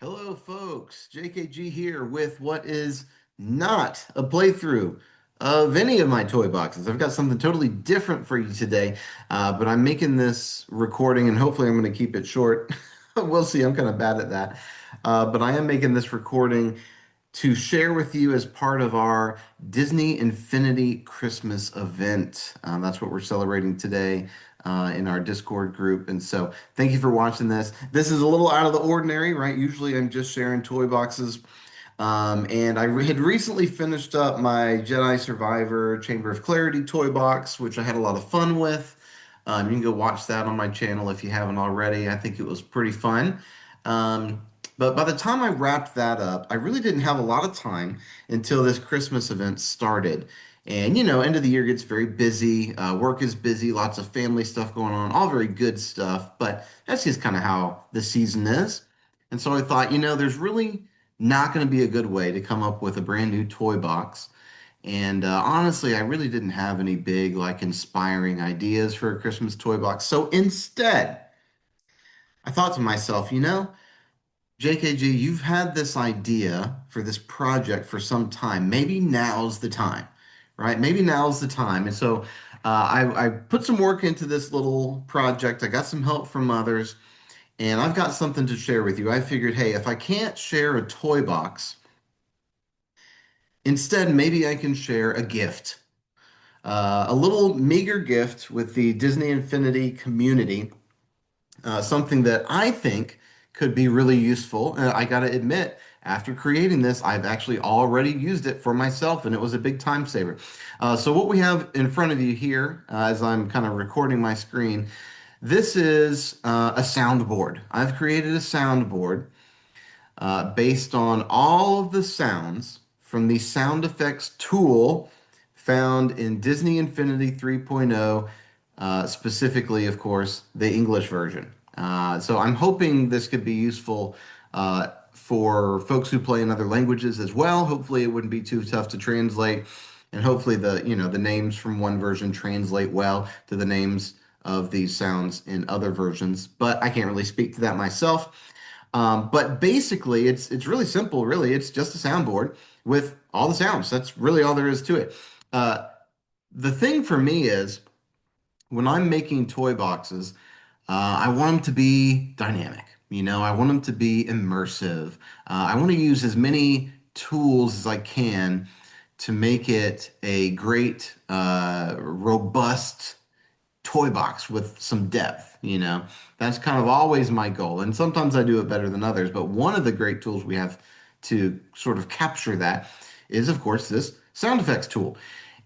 Hello, folks. JKG here with what is not a playthrough of any of my toy boxes. I've got something totally different for you today, but I'm making this recording and hopefully I'm going to keep it short. We'll see. I'm kind of bad at that. But I am making this recording to share with you as part of our Disney Infinity Christmas event. That's what we're celebrating today in our Discord group. And so thank you for watching this. This is a little out of the ordinary, right? Usually I'm just sharing toy boxes. And had recently finished up my Jedi Survivor Chamber of Clarity toy box, which I had a lot of fun with. You can go watch that on my channel if you haven't already. I think it was pretty fun. But by the time I wrapped that up, I really didn't have a lot of time until this Christmas event started. And end of the year gets very busy. Work is busy, lots of family stuff going on, all very good stuff. But that's just kind of how the season is. And so I thought, there's really not going to be a good way to come up with a brand new toy box. And honestly, I really didn't have any big, like, inspiring ideas for a Christmas toy box. So instead, I thought to myself, JKG, you've had this idea for this project for some time. Maybe now's the time, right? Maybe now's the time. And so I put some work into this little project. I got some help from others, and I've got something to share with you. I figured, hey, if I can't share a toy box, instead, maybe I can share a gift. A little meager gift with the Disney Infinity community, something that I think could be really useful. I got to admit, after creating this, I've actually already used it for myself, and it was a big time saver. So what we have in front of you here, as I'm kind of recording my screen, this is a soundboard. I've created a soundboard based on all of the sounds from the sound effects tool found in Disney Infinity 3.0, specifically, of course, the English version. So I'm hoping this could be useful for folks who play in other languages as well. Hopefully, it wouldn't be too tough to translate, and hopefully the names from one version translate well to the names of these sounds in other versions. But I can't really speak to that myself. But basically, it's really simple. Really, it's just a soundboard with all the sounds. That's really all there is to it. Uh, the thing for me is when I'm making toy boxes, I want them to be dynamic. I want them to be immersive. I want to use as many tools as I can to make it a great, robust toy box with some depth. That's kind of always my goal. And sometimes I do it better than others. But one of the great tools we have to sort of capture that is, of course, this sound effects tool.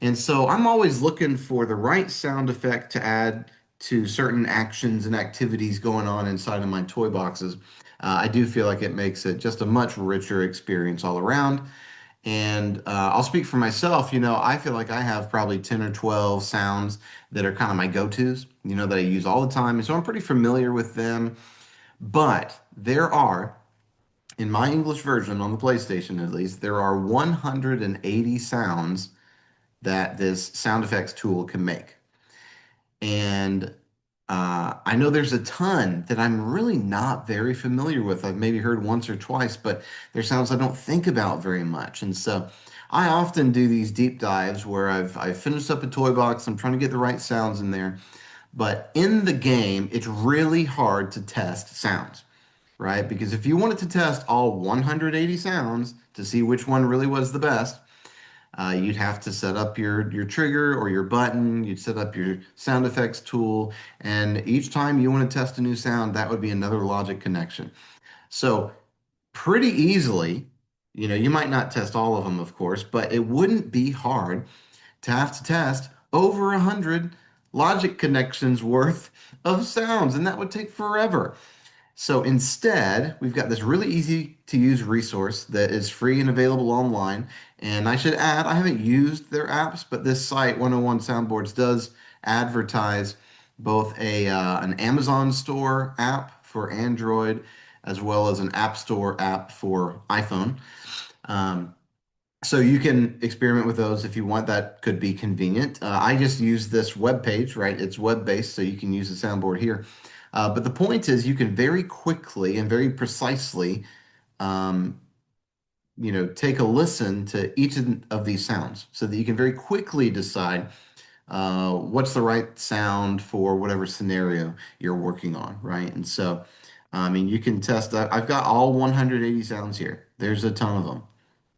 And so I'm always looking for the right sound effect to add to certain actions and activities going on inside of my toy boxes. I do feel like it makes it just a much richer experience all around. And I'll speak for myself, I feel like I have probably 10 or 12 sounds that are kind of my go-tos, that I use all the time. And so I'm pretty familiar with them. But there are, in my English version on the PlayStation at least, there are 180 sounds that this sound effects tool can make. And I know there's a ton that I'm really not very familiar with. I've maybe heard once or twice, but they're sounds I don't think about very much. And so I often do these deep dives where I've finished up a toy box. I'm trying to get the right sounds in there. But in the game, it's really hard to test sounds, right? Because if you wanted to test all 180 sounds to see which one really was the best, you'd have to set up your trigger or your button. You'd set up your sound effects tool, and each time you want to test a new sound, that would be another logic connection. So pretty easily, you might not test all of them, of course, but it wouldn't be hard to have to test over 100 logic connections worth of sounds, and that would take forever. So instead, we've got this really easy to use resource that is free and available online. And I should add, I haven't used their apps, but this site, 101 Soundboards, does advertise both an Amazon Store app for Android as well as an App Store app for iPhone. Um, so you can experiment with those if you want. That could be convenient. I just use this web page, right? It's web-based, so you can use the soundboard here. But the point is you can very quickly and very precisely um, take a listen to each of these sounds so that you can very quickly decide what's the right sound for whatever scenario you're working on, right? And so, I mean, you can test that. I've got all 180 sounds here. There's a ton of them,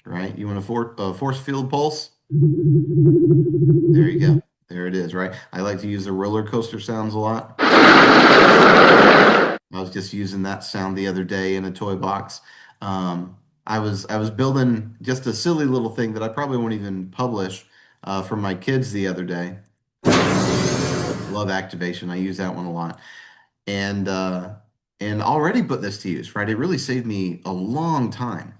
right? You want a force field pulse? There you go. There it is, right? I like to use the roller coaster sounds a lot. I was just using that sound the other day in a toy box. I was building just a silly little thing that I probably won't even publish for my kids the other day. Love activation. I use that one a lot. And already put this to use, right? It really saved me a long time.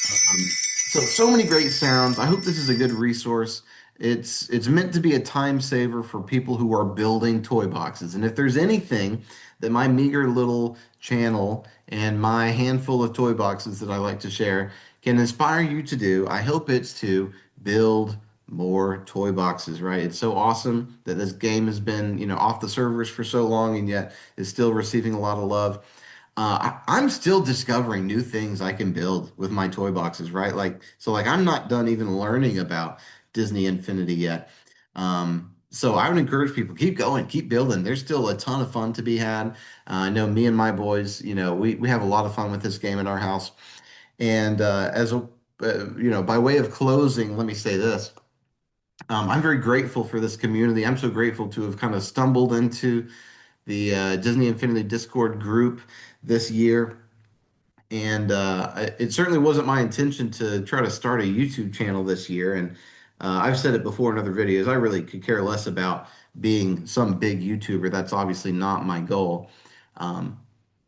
So many great sounds. I hope this is a good resource. It's meant to be a time saver for people who are building toy boxes. And if there's anything that my meager little channel and my handful of toy boxes that I like to share can inspire you to do, I hope it's to build more toy boxes, right? It's so awesome that this game has been, off the servers for so long and yet is still receiving a lot of love. I'm still discovering new things I can build with my toy boxes, right? Like I'm not done even learning about Disney Infinity yet. So I would encourage people, keep going, keep building. There's still a ton of fun to be had. I know me and my boys, we have a lot of fun with this game at our house. And by way of closing, let me say this. I'm very grateful for this community. I'm so grateful to have kind of stumbled into the Disney Infinity Discord group this year. And it certainly wasn't my intention to try to start a YouTube channel this year. And I've said it before in other videos, I really could care less about being some big YouTuber. That's obviously not my goal. Um,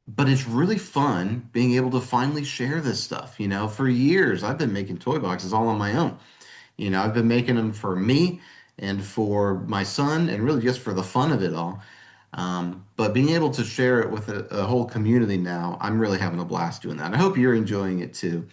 but it's really fun being able to finally share this stuff. For years, I've been making toy boxes all on my own. I've been making them for me and for my son and really just for the fun of it all. But being able to share it with a whole community now, I'm really having a blast doing that. I hope you're enjoying it too.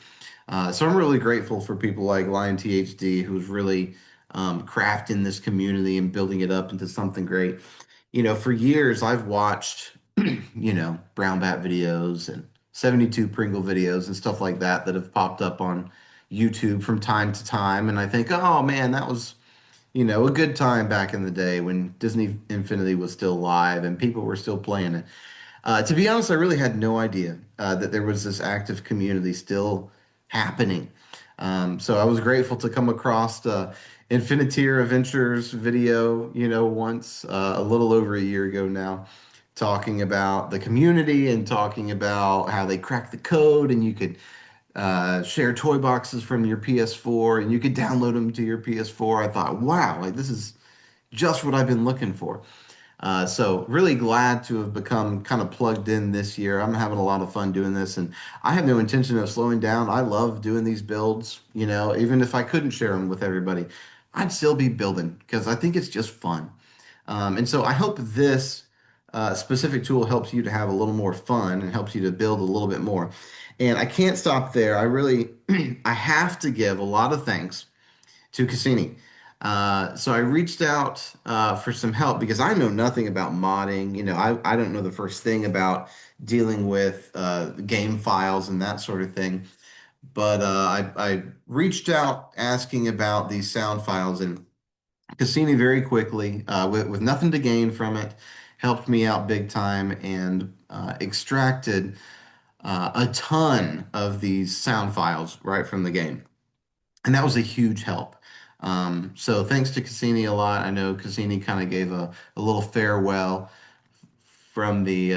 So I'm really grateful for people like Lion THD, who's really crafting this community and building it up into something great. For years, I've watched, Brown Bat videos and 72 Pringle videos and stuff like that that have popped up on YouTube from time to time. And I think, oh man, that was a good time back in the day when Disney Infinity was still live and people were still playing it. To be honest, I really had no idea that there was this active community still happening. So I was grateful to come across Infiniteer Adventures video, once a little over a year ago now, talking about the community and talking about how they cracked the code and you could share toy boxes from your PS4 and you could download them to your PS4. I thought, wow, like this is just what I've been looking for. So really glad to have become kind of plugged in this year. I'm having a lot of fun doing this, and I have no intention of slowing down. I love doing these builds. Even if I couldn't share them with everybody, I'd still be building because I think it's just fun. And so I hope this specific tool helps you to have a little more fun and helps you to build a little bit more. And I can't stop there. I really, I have to give a lot of thanks to Cassini. So I reached out for some help because I know nothing about modding. I don't know the first thing about dealing with game files and that sort of thing. But I reached out asking about these sound files, and Cassini very quickly, with nothing to gain from it, helped me out big time and extracted a ton of these sound files right from the game. And that was a huge help. So thanks to Cassini a lot. I know Cassini kind of gave a little farewell from the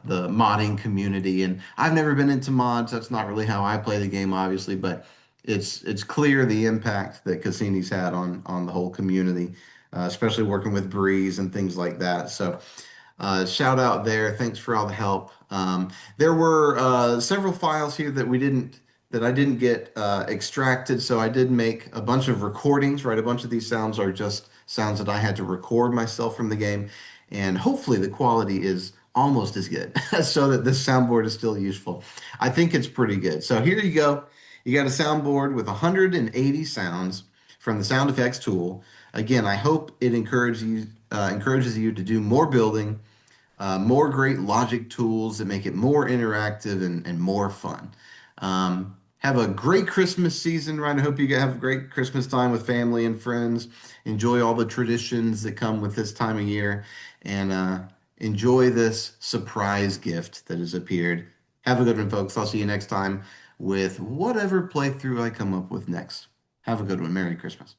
modding community, and I've never been into mods. That's not really how I play the game, obviously, but it's clear the impact that Cassini's had on the whole community, especially working with Breeze and things like that. So shout out there. Thanks for all the help. There were several files here that I didn't get extracted, so I did make a bunch of recordings, right? A bunch of these sounds are just sounds that I had to record myself from the game, and hopefully the quality is almost as good so that this soundboard is still useful. I think it's pretty good. So here you go. You got a soundboard with 180 sounds from the Sound Effects tool. Again, I hope it encourages you to do more building, more great logic tools that make it more interactive and more fun. Have a great Christmas season, Ryan. I hope you have a great Christmas time with family and friends. Enjoy all the traditions that come with this time of year, and enjoy this surprise gift that has appeared. Have a good one, folks. I'll see you next time with whatever playthrough I come up with next. Have a good one. Merry Christmas.